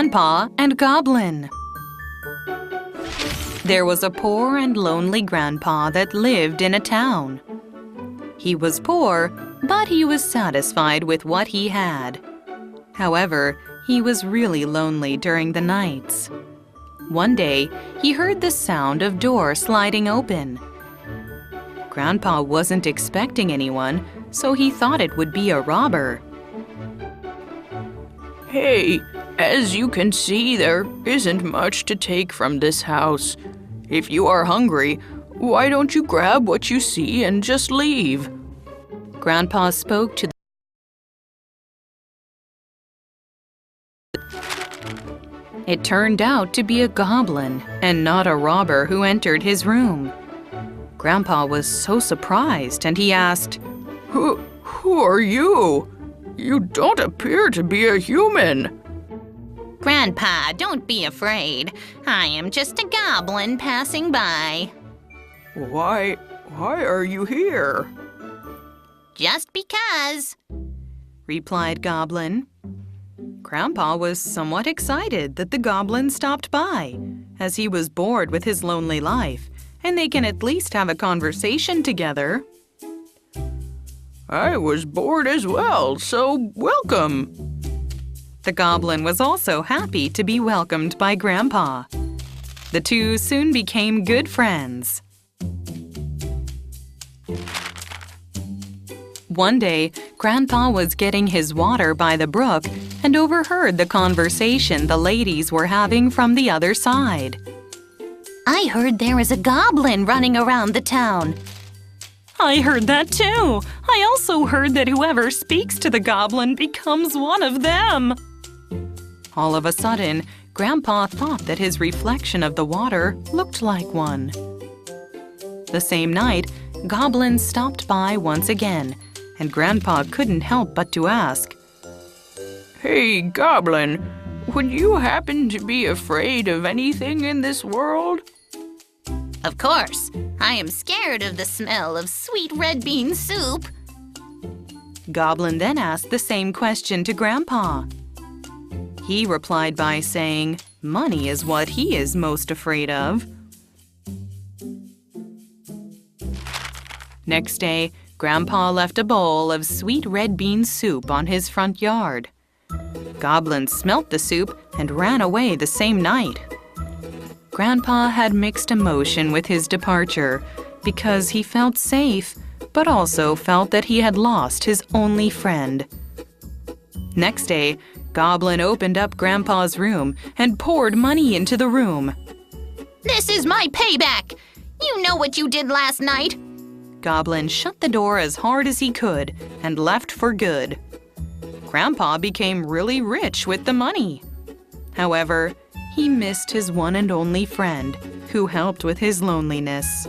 Grandpa and Goblin. There was a poor and lonely grandpa that lived in a town. He was poor, but he was satisfied with what he had. However, he was really lonely during the nights. One day, he heard the sound of door sliding open. Grandpa wasn't expecting anyone, so he thought it would be a robber. Hey, as you can see, there isn't much to take from this house. If you are hungry, why don't you grab what you see and just leave? Grandpa spoke to It turned out to be a goblin and not a robber who entered his room. Grandpa was so surprised and he asked, Who are you? You don't appear to be a human. Grandpa, don't be afraid. I am just a goblin passing by. Why are you here? Just because, replied Goblin. Grandpa was somewhat excited that the goblin stopped by, as he was bored with his lonely life, and they can at least have a conversation together. I was bored as well, so welcome. The goblin was also happy to be welcomed by Grandpa. The two soon became good friends. One day, Grandpa was getting his water by the brook and overheard the conversation the ladies were having from the other side. I heard there is a goblin running around the town. I heard that too. I also heard that whoever speaks to the goblin becomes one of them. All of a sudden, Grandpa thought that his reflection of the water looked like one. The same night, Goblin stopped by once again, and Grandpa couldn't help but to ask, Hey, Goblin, would you happen to be afraid of anything in this world? Of course, I am scared of the smell of sweet red bean soup. Goblin then asked the same question to Grandpa. He replied by saying money is what he is most afraid of. Next day, Grandpa left a bowl of sweet red bean soup on his front yard. Goblin smelt the soup and ran away the same night. Grandpa had mixed emotion with his departure because he felt safe, but also felt that he had lost his only friend. Next day, Goblin opened up Grandpa's room and poured money into the room. This is my payback! You know what you did last night! Goblin shut the door as hard as he could and left for good. Grandpa became really rich with the money. However, he missed his one and only friend who helped with his loneliness.